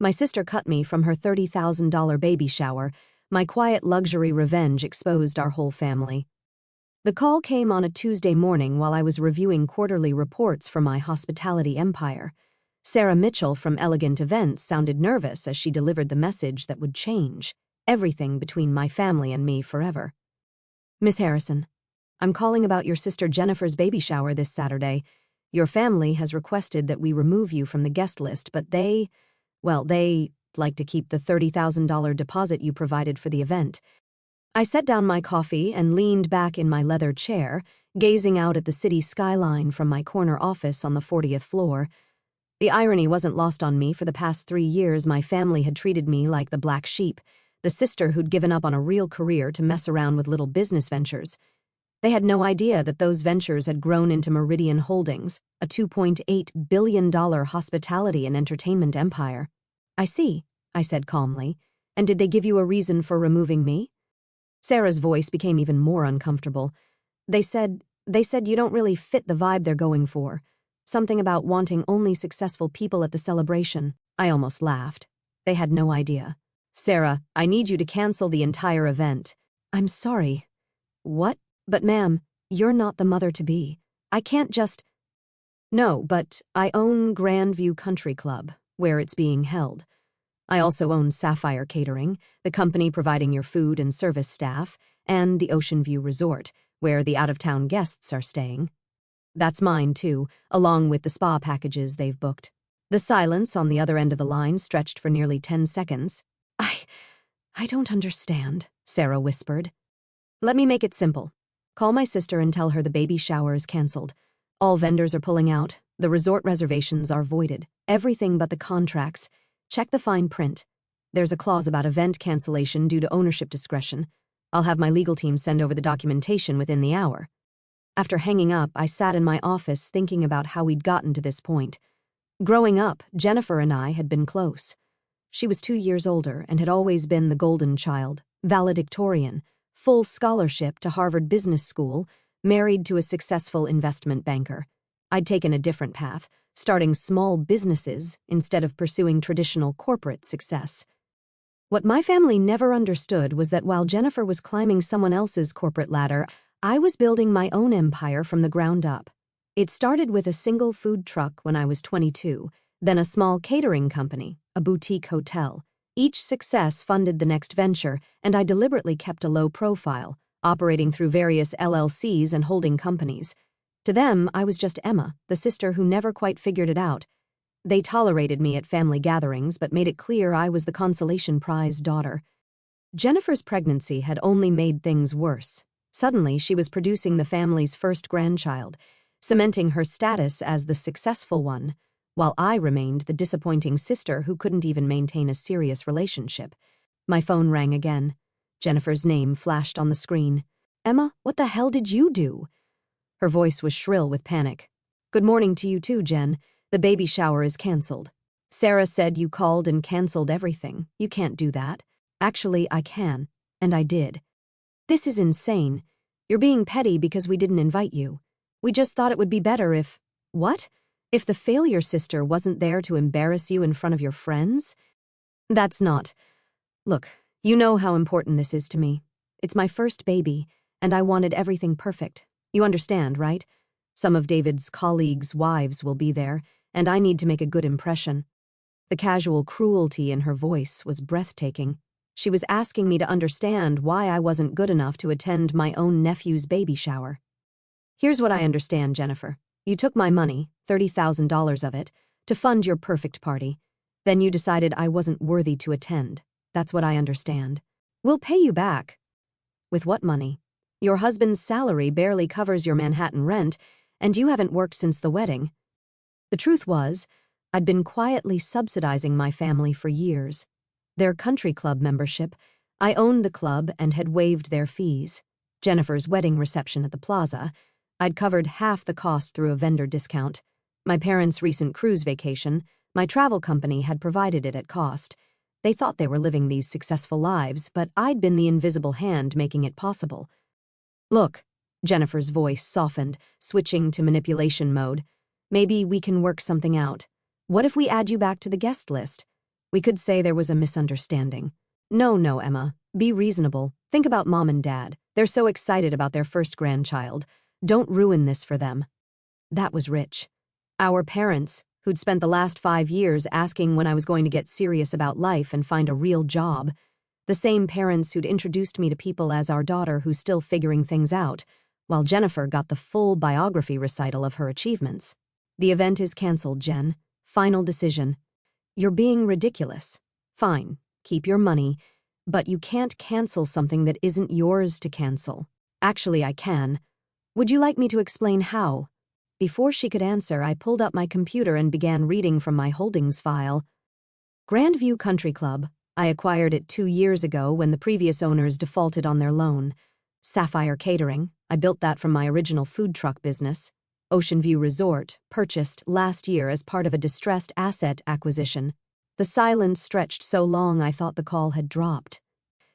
My sister cut me from her $30,000 baby shower. My quiet luxury revenge exposed our whole family. The call came on a Tuesday morning while I was reviewing quarterly reports for my hospitality empire. Sarah Mitchell from Elegant Events sounded nervous as she delivered the message that would change everything between my family and me forever. Miss Harrison, I'm calling about your sister Jennifer's baby shower this Saturday. Your family has requested that we remove you from the guest list, but they like to keep the $30,000 deposit you provided for the event. I set down my coffee and leaned back in my leather chair, gazing out at the city skyline from my corner office on the 40th floor. The irony wasn't lost on me. For the past 3 years, my family had treated me like the black sheep, the sister who'd given up on a real career to mess around with little business ventures. They had no idea that those ventures had grown into Meridian Holdings, a $2.8 billion hospitality and entertainment empire. I see, I said calmly. And did they give you a reason for removing me? Sarah's voice became even more uncomfortable. They said you don't really fit the vibe they're going for. Something about wanting only successful people at the celebration. I almost laughed. They had no idea. Sarah, I need you to cancel the entire event. I'm sorry. What? But ma'am, you're not the mother-to-be. I can't just... No, but I own Grandview Country Club, where it's being held. I also own Sapphire Catering, the company providing your food and service staff, and the Ocean View Resort, where the out-of-town guests are staying. That's mine, too, along with the spa packages they've booked. The silence on the other end of the line stretched for nearly 10 seconds. I don't understand, Sarah whispered. Let me make it simple. Call my sister and tell her the baby shower is canceled. All vendors are pulling out. The resort reservations are voided. Everything but the contracts. Check the fine print. There's a clause about event cancellation due to ownership discretion. I'll have my legal team send over the documentation within the hour. After hanging up, I sat in my office thinking about how we'd gotten to this point. Growing up, Jennifer and I had been close. She was 2 years older and had always been the golden child, valedictorian, full scholarship to Harvard Business School, married to a successful investment banker. I'd taken a different path, starting small businesses instead of pursuing traditional corporate success. What my family never understood was that while Jennifer was climbing someone else's corporate ladder, I was building my own empire from the ground up. It started with a single food truck when I was 22, then a small catering company, a boutique hotel. Each success funded the next venture, and I deliberately kept a low profile, operating through various LLCs and holding companies. To them, I was just Emma, the sister who never quite figured it out. They tolerated me at family gatherings, but made it clear I was the consolation prize daughter. Jennifer's pregnancy had only made things worse. Suddenly, she was producing the family's first grandchild, cementing her status as the successful one, while I remained the disappointing sister who couldn't even maintain a serious relationship. My phone rang again. Jennifer's name flashed on the screen. Emma, what the hell did you do? Her voice was shrill with panic. Good morning to you too, Jen. The baby shower is canceled. Sarah said you called and canceled everything. You can't do that. Actually, I can. And I did. This is insane. You're being petty because we didn't invite you. We just thought it would be better if... What? If the failure sister wasn't there to embarrass you in front of your friends? That's not... Look, you know how important this is to me. It's my first baby, and I wanted everything perfect. You understand, right? Some of David's colleagues' wives will be there, and I need to make a good impression. The casual cruelty in her voice was breathtaking. She was asking me to understand why I wasn't good enough to attend my own nephew's baby shower. Here's what I understand, Jennifer. You took my money, $30,000 of it, to fund your perfect party. Then you decided I wasn't worthy to attend. That's what I understand. We'll pay you back. With what money? Your husband's salary barely covers your Manhattan rent, and you haven't worked since the wedding. The truth was, I'd been quietly subsidizing my family for years. Their country club membership, I owned the club and had waived their fees. Jennifer's wedding reception at the plaza, I'd covered half the cost through a vendor discount. My parents' recent cruise vacation, my travel company had provided it at cost. They thought they were living these successful lives, but I'd been the invisible hand making it possible. Look, Jennifer's voice softened, switching to manipulation mode. Maybe we can work something out. What if we add you back to the guest list? We could say there was a misunderstanding. No, Emma. Be reasonable. Think about Mom and Dad. They're so excited about their first grandchild. Don't ruin this for them. That was rich. Our parents, who'd spent the last 5 years asking when I was going to get serious about life and find a real job. The same parents who'd introduced me to people as our daughter who's still figuring things out, while Jennifer got the full biography recital of her achievements. The event is canceled, Jen. Final decision. You're being ridiculous. Fine, keep your money, but you can't cancel something that isn't yours to cancel. Actually, I can. Would you like me to explain how? Before she could answer, I pulled up my computer and began reading from my holdings file. Grandview Country Club. I acquired it 2 years ago when the previous owners defaulted on their loan. Sapphire Catering. I built that from my original food truck business. Ocean View Resort, purchased last year as part of a distressed asset acquisition. The silence stretched so long I thought the call had dropped.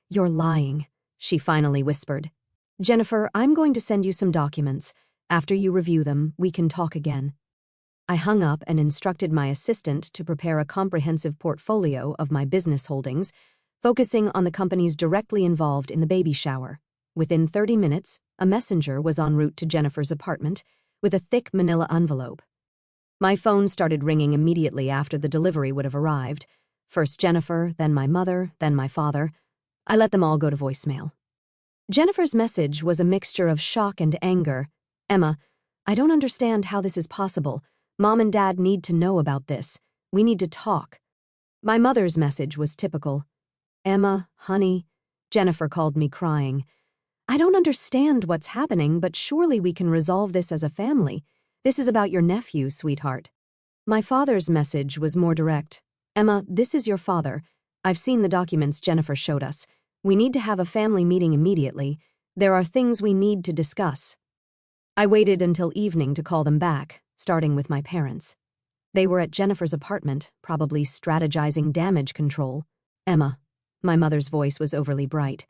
You're lying, she finally whispered. Jennifer, I'm going to send you some documents. After you review them, we can talk again. I hung up and instructed my assistant to prepare a comprehensive portfolio of my business holdings, focusing on the companies directly involved in the baby shower. Within 30 minutes, a messenger was en route to Jennifer's apartment with a thick manila envelope. My phone started ringing immediately after the delivery would have arrived. First Jennifer, then my mother, then my father. I let them all go to voicemail. Jennifer's message was a mixture of shock and anger. Emma, I don't understand how this is possible. Mom and Dad need to know about this. We need to talk. My mother's message was typical. Emma, honey, Jennifer called me crying. I don't understand what's happening, but surely we can resolve this as a family. This is about your nephew, sweetheart. My father's message was more direct. Emma, this is your father. I've seen the documents Jennifer showed us. We need to have a family meeting immediately. There are things we need to discuss. I waited until evening to call them back, starting with my parents. They were at Jennifer's apartment, probably strategizing damage control. Emma. My mother's voice was overly bright.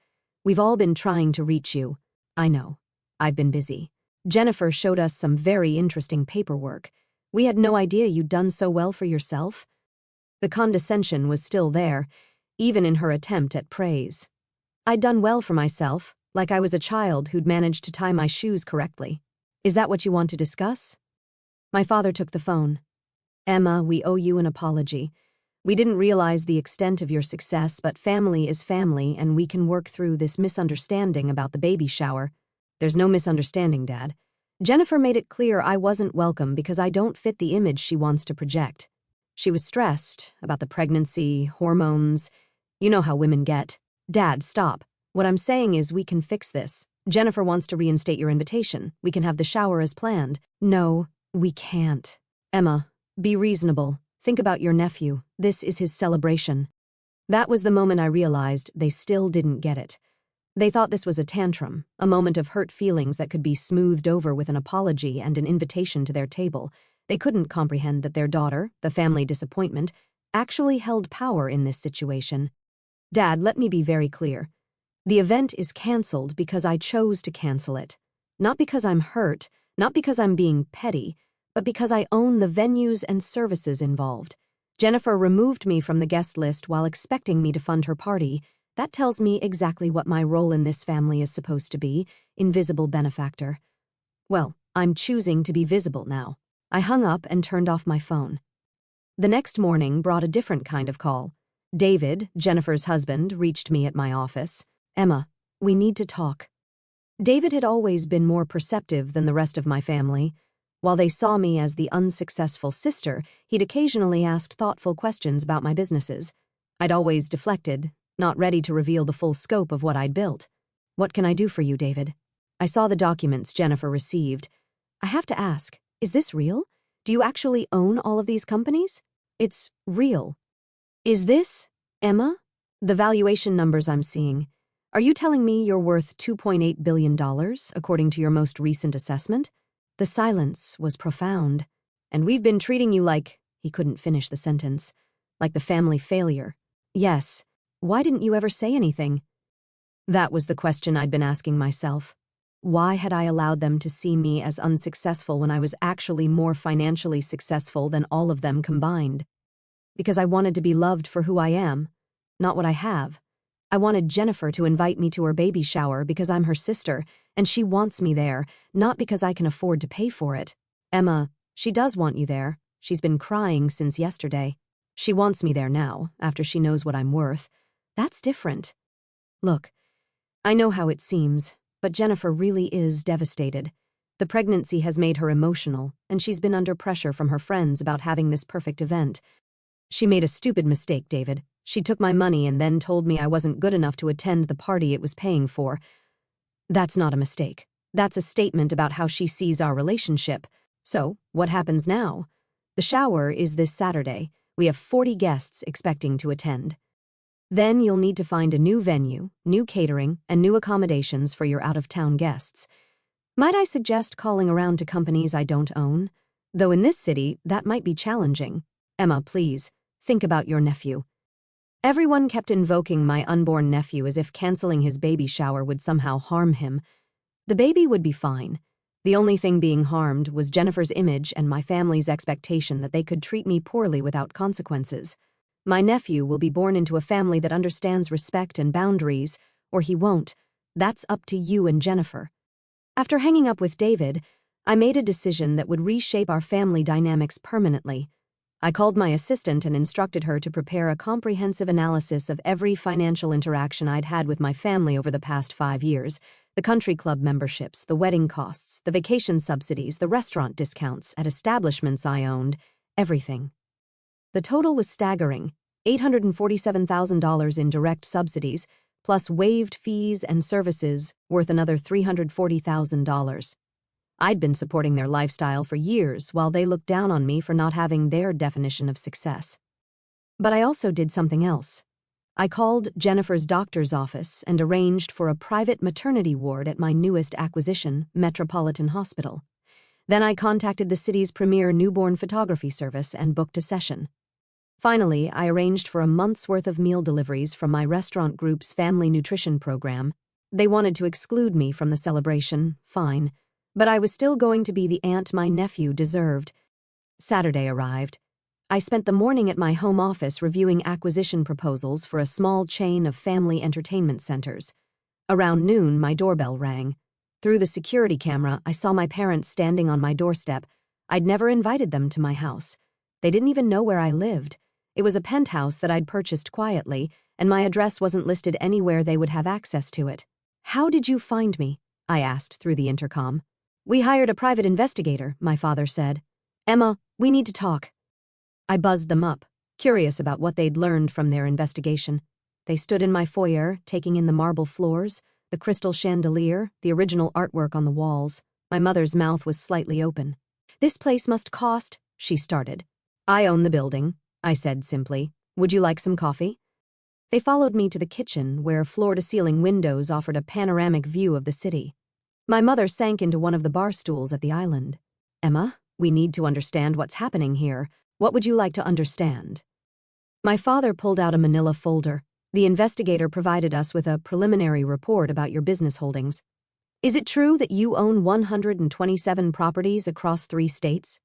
We've all been trying to reach you. I know. I've been busy. Jennifer showed us some very interesting paperwork. We had no idea you'd done so well for yourself. The condescension was still there, even in her attempt at praise. I'd done well for myself, like I was a child who'd managed to tie my shoes correctly. Is that what you want to discuss? My father took the phone. Emma, we owe you an apology. We didn't realize the extent of your success, but family is family, and we can work through this misunderstanding about the baby shower. There's no misunderstanding, Dad. Jennifer made it clear I wasn't welcome because I don't fit the image she wants to project. She was stressed about the pregnancy, hormones. You know how women get. Dad, stop. What I'm saying is we can fix this. Jennifer wants to reinstate your invitation. We can have the shower as planned. No, we can't. Emma, be reasonable. Think about your nephew. This is his celebration. That was the moment I realized they still didn't get it. They thought this was a tantrum, a moment of hurt feelings that could be smoothed over with an apology and an invitation to their table. They couldn't comprehend that their daughter, the family disappointment, actually held power in this situation. Dad, let me be very clear. The event is canceled because I chose to cancel it. Not because I'm hurt, not because I'm being petty, but because I own the venues and services involved. Jennifer removed me from the guest list while expecting me to fund her party. That tells me exactly what my role in this family is supposed to be, invisible benefactor. Well, I'm choosing to be visible now. I hung up and turned off my phone. The next morning brought a different kind of call. David, Jennifer's husband, reached me at my office. Emma, we need to talk. David had always been more perceptive than the rest of my family. While they saw me as the unsuccessful sister, he'd occasionally asked thoughtful questions about my businesses. I'd always deflected, not ready to reveal the full scope of what I'd built. What can I do for you, David? I saw the documents Jennifer received. I have to ask, is this real? Do you actually own all of these companies? It's real. Is this, Emma? The valuation numbers I'm seeing. Are you telling me you're worth $2.8 billion, according to your most recent assessment? The silence was profound. And we've been treating you like, he couldn't finish the sentence, like the family failure. Yes. Why didn't you ever say anything? That was the question I'd been asking myself. Why had I allowed them to see me as unsuccessful when I was actually more financially successful than all of them combined? because I wanted to be loved for who I am, not what I have. I wanted Jennifer to invite me to her baby shower because I'm her sister, and she wants me there, not because I can afford to pay for it. Emma, she does want you there. She's been crying since yesterday. She wants me there now, after she knows what I'm worth. That's different. Look, I know how it seems, but Jennifer really is devastated. The pregnancy has made her emotional, and she's been under pressure from her friends about having this perfect event. She made a stupid mistake, David. She took my money and then told me I wasn't good enough to attend the party it was paying for. That's not a mistake. That's a statement about how she sees our relationship. So, what happens now? The shower is this Saturday. We have 40 guests expecting to attend. Then you'll need to find a new venue, new catering, and new accommodations for your out-of-town guests. Might I suggest calling around to companies I don't own? Though in this city, that might be challenging. Emma, please, think about your nephew. Everyone kept invoking my unborn nephew as if canceling his baby shower would somehow harm him. The baby would be fine. The only thing being harmed was Jennifer's image and my family's expectation that they could treat me poorly without consequences. My nephew will be born into a family that understands respect and boundaries, or he won't. That's up to you and Jennifer. After hanging up with David, I made a decision that would reshape our family dynamics permanently. I called my assistant and instructed her to prepare a comprehensive analysis of every financial interaction I'd had with my family over the past 5 years, the country club memberships, the wedding costs, the vacation subsidies, the restaurant discounts at establishments I owned, everything. The total was staggering, $847,000 in direct subsidies, plus waived fees and services worth another $340,000. I'd been supporting their lifestyle for years while they looked down on me for not having their definition of success. But I also did something else. I called Jennifer's doctor's office and arranged for a private maternity ward at my newest acquisition, Metropolitan Hospital. Then I contacted the city's premier newborn photography service and booked a session. Finally, I arranged for a month's worth of meal deliveries from my restaurant group's family nutrition program. They wanted to exclude me from the celebration, fine. But I was still going to be the aunt my nephew deserved. Saturday arrived. I spent the morning at my home office reviewing acquisition proposals for a small chain of family entertainment centers. Around noon, my doorbell rang. Through the security camera, I saw my parents standing on my doorstep. I'd never invited them to my house. They didn't even know where I lived. It was a penthouse that I'd purchased quietly, and my address wasn't listed anywhere they would have access to it. "How did you find me?" I asked through the intercom. "We hired a private investigator," my father said. "Emma, we need to talk." I buzzed them up, curious about what they'd learned from their investigation. They stood in my foyer, taking in the marble floors, the crystal chandelier, the original artwork on the walls. My mother's mouth was slightly open. "This place must cost," she started. "I own the building," I said simply. "Would you like some coffee?" They followed me to the kitchen, where floor-to-ceiling windows offered a panoramic view of the city. My mother sank into one of the bar stools at the island. "Emma, we need to understand what's happening here. What would you like to understand?" My father pulled out a manila folder. "The investigator provided us with a preliminary report about your business holdings. Is it true that you own 127 properties across 3 states?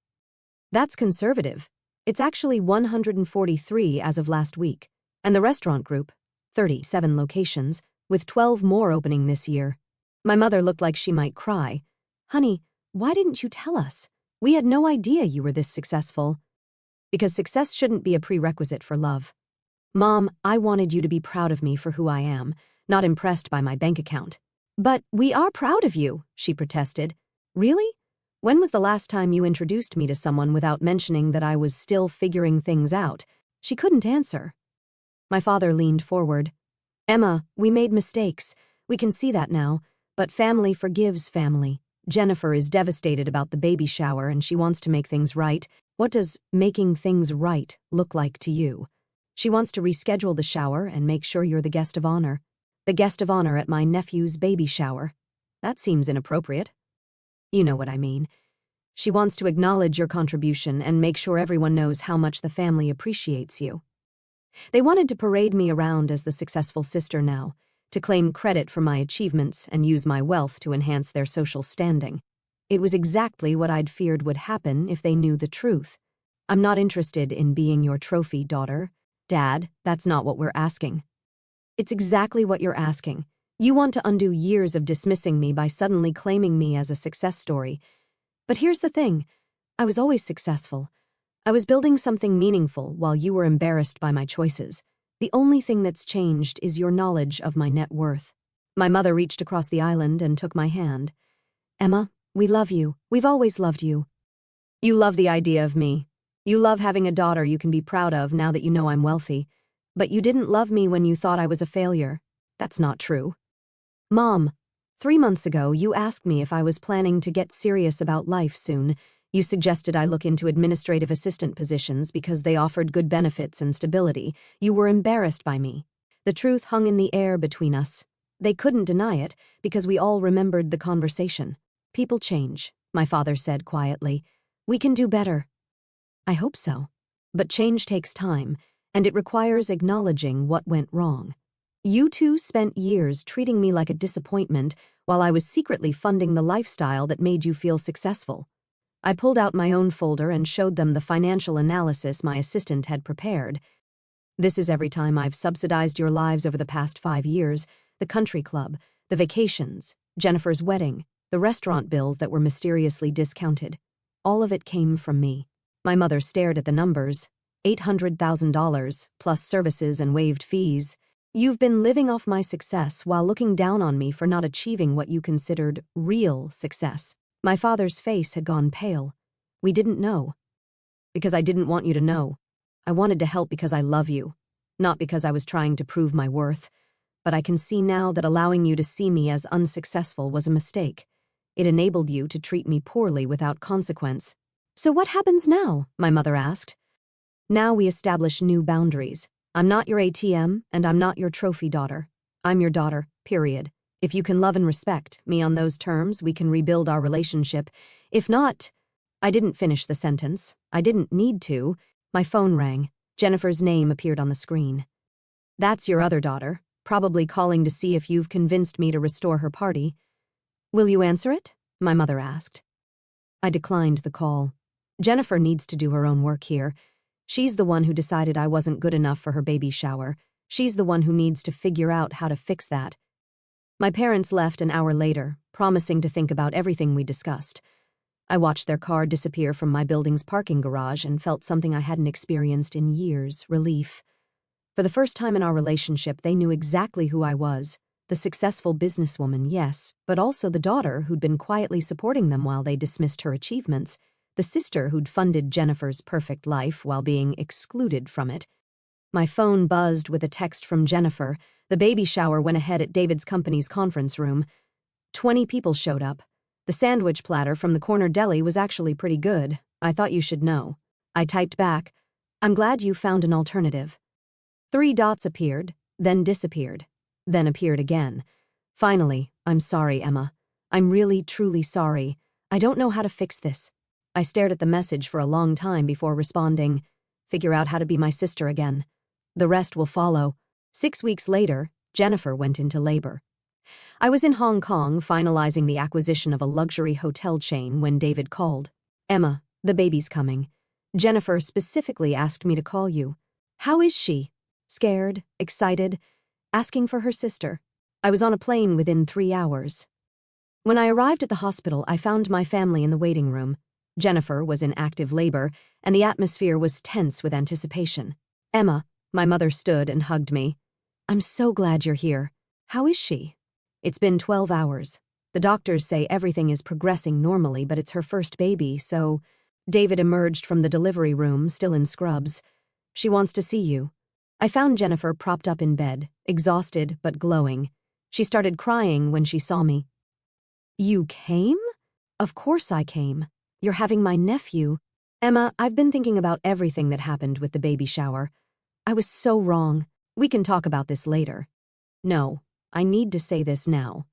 That's conservative. It's actually 143 as of last week. And the restaurant group, 37 locations, with 12 more opening this year." My mother looked like she might cry. "Honey, why didn't you tell us? We had no idea you were this successful." "Because success shouldn't be a prerequisite for love. Mom, I wanted you to be proud of me for who I am, not impressed by my bank account." "But we are proud of you," she protested. "Really? When was the last time you introduced me to someone without mentioning that I was still figuring things out?" She couldn't answer. My father leaned forward. "Emma, we made mistakes. We can see that now. But family forgives family. Jennifer is devastated about the baby shower and she wants to make things right. What does making things right look like to you? She wants to reschedule the shower and make sure you're the guest of honor. The guest of honor at my nephew's baby shower. That seems inappropriate." "You know what I mean. She wants to acknowledge your contribution and make sure everyone knows how much the family appreciates you." They wanted to parade me around as the successful sister now, to claim credit for my achievements and use my wealth to enhance their social standing. It was exactly what I'd feared would happen if they knew the truth. I'm not interested in being your trophy, daughter. Dad, that's not what we're asking. It's exactly what you're asking. You want to undo years of dismissing me by suddenly claiming me as a success story. But here's the thing. I was always successful. I was building something meaningful while you were embarrassed by my choices. The only thing that's changed is your knowledge of my net worth. My mother reached across the island and took my hand. Emma, we love you. We've always loved you. You love the idea of me. You love having a daughter you can be proud of now that you know I'm wealthy. But you didn't love me when you thought I was a failure. That's not true. Mom, 3 months ago, you asked me if I was planning to get serious about life soon. You suggested I look into administrative assistant positions because they offered good benefits and stability. You were embarrassed by me. The truth hung in the air between us. They couldn't deny it because we all remembered the conversation. People change, my father said quietly. We can do better. I hope so. But change takes time, and it requires acknowledging what went wrong. You two spent years treating me like a disappointment while I was secretly funding the lifestyle that made you feel successful. I pulled out my own folder and showed them the financial analysis my assistant had prepared. This is every time I've subsidized your lives over the past 5 years, the country club, the vacations, Jennifer's wedding, the restaurant bills that were mysteriously discounted. All of it came from me. My mother stared at the numbers. $800,000, plus services and waived fees. You've been living off my success while looking down on me for not achieving what you considered real success. My father's face had gone pale. We didn't know. Because I didn't want you to know. I wanted to help because I love you, not because I was trying to prove my worth. But I can see now that allowing you to see me as unsuccessful was a mistake. It enabled you to treat me poorly without consequence. So what happens now? My mother asked. Now we establish new boundaries. I'm not your ATM, and I'm not your trophy daughter. I'm your daughter, period. If you can love and respect me on those terms, we can rebuild our relationship. If not, I didn't finish the sentence. I didn't need to. My phone rang. Jennifer's name appeared on the screen. That's your other daughter, probably calling to see if you've convinced me to restore her party. Will you answer it? My mother asked. I declined the call. Jennifer needs to do her own work here. She's the one who decided I wasn't good enough for her baby shower. She's the one who needs to figure out how to fix that. My parents left an hour later, promising to think about everything we discussed. I watched their car disappear from my building's parking garage and felt something I hadn't experienced in years, relief. For the first time in our relationship, they knew exactly who I was. The successful businesswoman, yes, but also the daughter who'd been quietly supporting them while they dismissed her achievements. The sister who'd funded Jennifer's perfect life while being excluded from it. My phone buzzed with a text from Jennifer. The baby shower went ahead at David's company's conference room. 20 people showed up. The sandwich platter from the corner deli was actually pretty good. I thought you should know. I typed back, I'm glad you found an alternative. 3 dots appeared, then disappeared, then appeared again. Finally, I'm sorry, Emma. I'm really, truly sorry. I don't know how to fix this. I stared at the message for a long time before responding, figure out how to be my sister again. The rest will follow. 6 weeks later, Jennifer went into labor. I was in Hong Kong finalizing the acquisition of a luxury hotel chain when David called. Emma, the baby's coming. Jennifer specifically asked me to call you. How is she? Scared, excited, asking for her sister. I was on a plane within 3 hours. When I arrived at the hospital, I found my family in the waiting room. Jennifer was in active labor, and the atmosphere was tense with anticipation. Emma, my mother stood and hugged me. I'm so glad you're here. How is she? It's been 12 hours. The doctors say everything is progressing normally, but it's her first baby, so... David emerged from the delivery room, still in scrubs. She wants to see you. I found Jennifer propped up in bed, exhausted but glowing. She started crying when she saw me. You came? Of course I came. You're having my nephew. Emma, I've been thinking about everything that happened with the baby shower. I was so wrong. We can talk about this later. No, I need to say this now.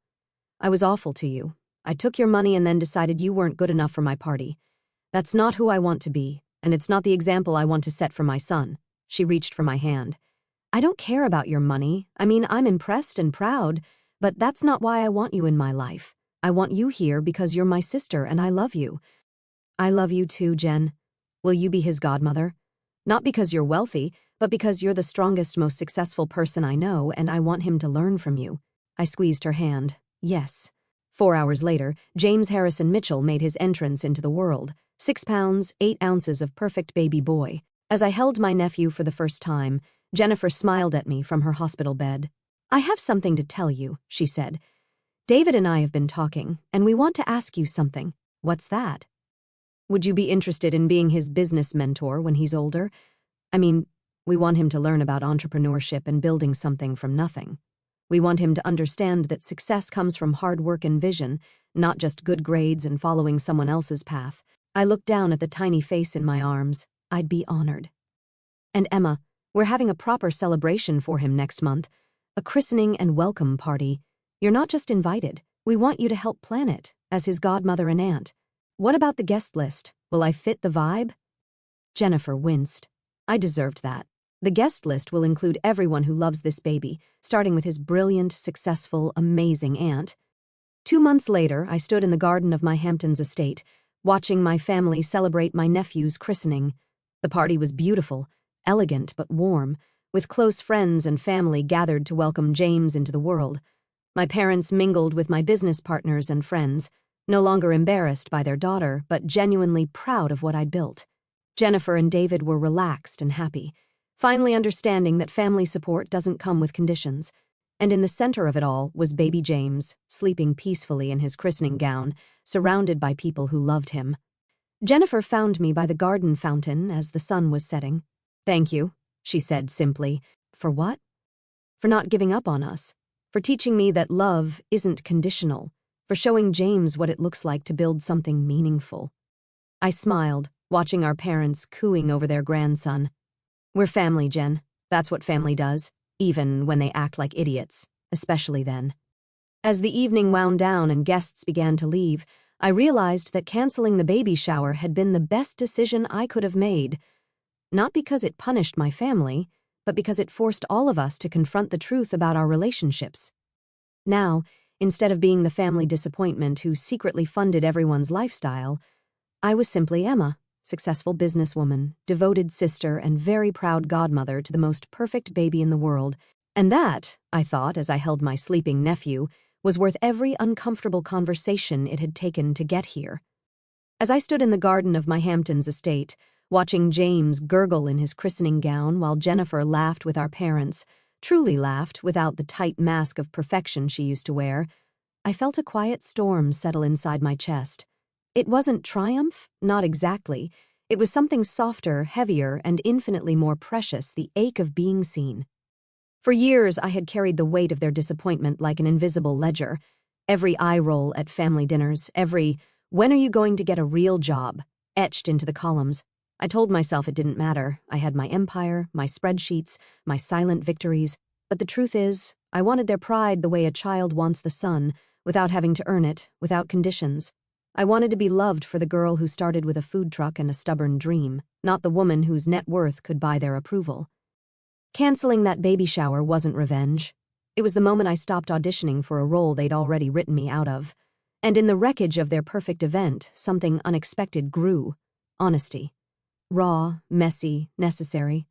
I was awful to you. I took your money and then decided you weren't good enough for my party. That's not who I want to be, and it's not the example I want to set for my son. She reached for my hand. I don't care about your money. I mean, I'm impressed and proud, but that's not why I want you in my life. I want you here because you're my sister and I love you. I love you too, Jen. Will you be his godmother? Not because you're wealthy, but because you're the strongest, most successful person I know, and I want him to learn from you. I squeezed her hand. Yes. 4 hours later, James Harrison Mitchell made his entrance into the world. 6 pounds, 8 ounces of perfect baby boy. As I held my nephew for the first time, Jennifer smiled at me from her hospital bed. I have something to tell you, she said. David and I have been talking, and we want to ask you something. What's that? Would you be interested in being his business mentor when he's older? I mean, we want him to learn about entrepreneurship and building something from nothing. We want him to understand that success comes from hard work and vision, not just good grades and following someone else's path. I looked down at the tiny face in my arms. I'd be honored. And Emma, we're having a proper celebration for him next month. A christening and welcome party. You're not just invited. We want you to help plan it, as his godmother and aunt. What about the guest list? Will I fit the vibe? Jennifer winced. I deserved that. The guest list will include everyone who loves this baby, starting with his brilliant, successful, amazing aunt. 2 months later, I stood in the garden of my Hamptons estate, watching my family celebrate my nephew's christening. The party was beautiful, elegant but warm, with close friends and family gathered to welcome James into the world. My parents mingled with my business partners and friends, no longer embarrassed by their daughter, but genuinely proud of what I'd built. Jennifer and David were relaxed and happy, finally understanding that family support doesn't come with conditions. And in the center of it all was baby James, sleeping peacefully in his christening gown, surrounded by people who loved him. Jennifer found me by the garden fountain as the sun was setting. Thank you, she said simply. For what? For not giving up on us. For teaching me that love isn't conditional. For showing James what it looks like to build something meaningful. I smiled, watching our parents cooing over their grandson. We're family, Jen. That's what family does, even when they act like idiots, especially then. As the evening wound down and guests began to leave, I realized that canceling the baby shower had been the best decision I could have made. Not because it punished my family, but because it forced all of us to confront the truth about our relationships. Now, instead of being the family disappointment who secretly funded everyone's lifestyle, I was simply Emma, successful businesswoman, devoted sister, and very proud godmother to the most perfect baby in the world. And that, I thought as I held my sleeping nephew, was worth every uncomfortable conversation it had taken to get here. As I stood in the garden of my Hamptons estate, watching James gurgle in his christening gown while Jennifer laughed with our parents, truly laughed without the tight mask of perfection she used to wear, I felt a quiet storm settle inside my chest. It wasn't triumph, not exactly. It was something softer, heavier, and infinitely more precious, the ache of being seen. For years, I had carried the weight of their disappointment like an invisible ledger. Every eye roll at family dinners, every, "When are you going to get a real job?" etched into the columns. I told myself it didn't matter. I had my empire, my spreadsheets, my silent victories. But the truth is, I wanted their pride the way a child wants the sun, without having to earn it, without conditions. I wanted to be loved for the girl who started with a food truck and a stubborn dream, not the woman whose net worth could buy their approval. Canceling that baby shower wasn't revenge. It was the moment I stopped auditioning for a role they'd already written me out of. And in the wreckage of their perfect event, something unexpected grew. Honesty. Raw, messy, necessary.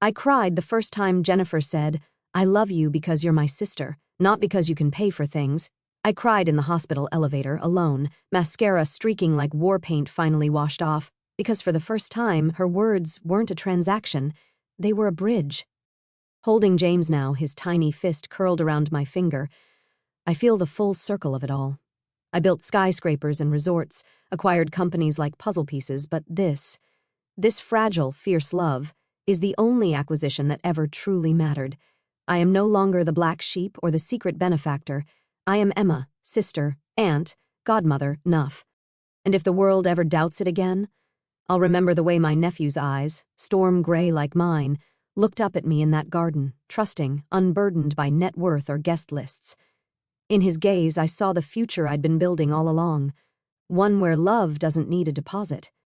I cried the first time Jennifer said, "I love you because you're my sister, not because you can pay for things." I cried in the hospital elevator, alone, mascara streaking like war paint finally washed off, because for the first time, her words weren't a transaction, they were a bridge. Holding James now, his tiny fist curled around my finger, I feel the full circle of it all. I built skyscrapers and resorts, acquired companies like puzzle pieces, but this fragile, fierce love is the only acquisition that ever truly mattered. I am no longer the black sheep or the secret benefactor. I am Emma, sister, aunt, godmother, Nuff. And if the world ever doubts it again, I'll remember the way my nephew's eyes, storm gray like mine, looked up at me in that garden, trusting, unburdened by net worth or guest lists. In his gaze, I saw the future I'd been building all along, one where love doesn't need a deposit.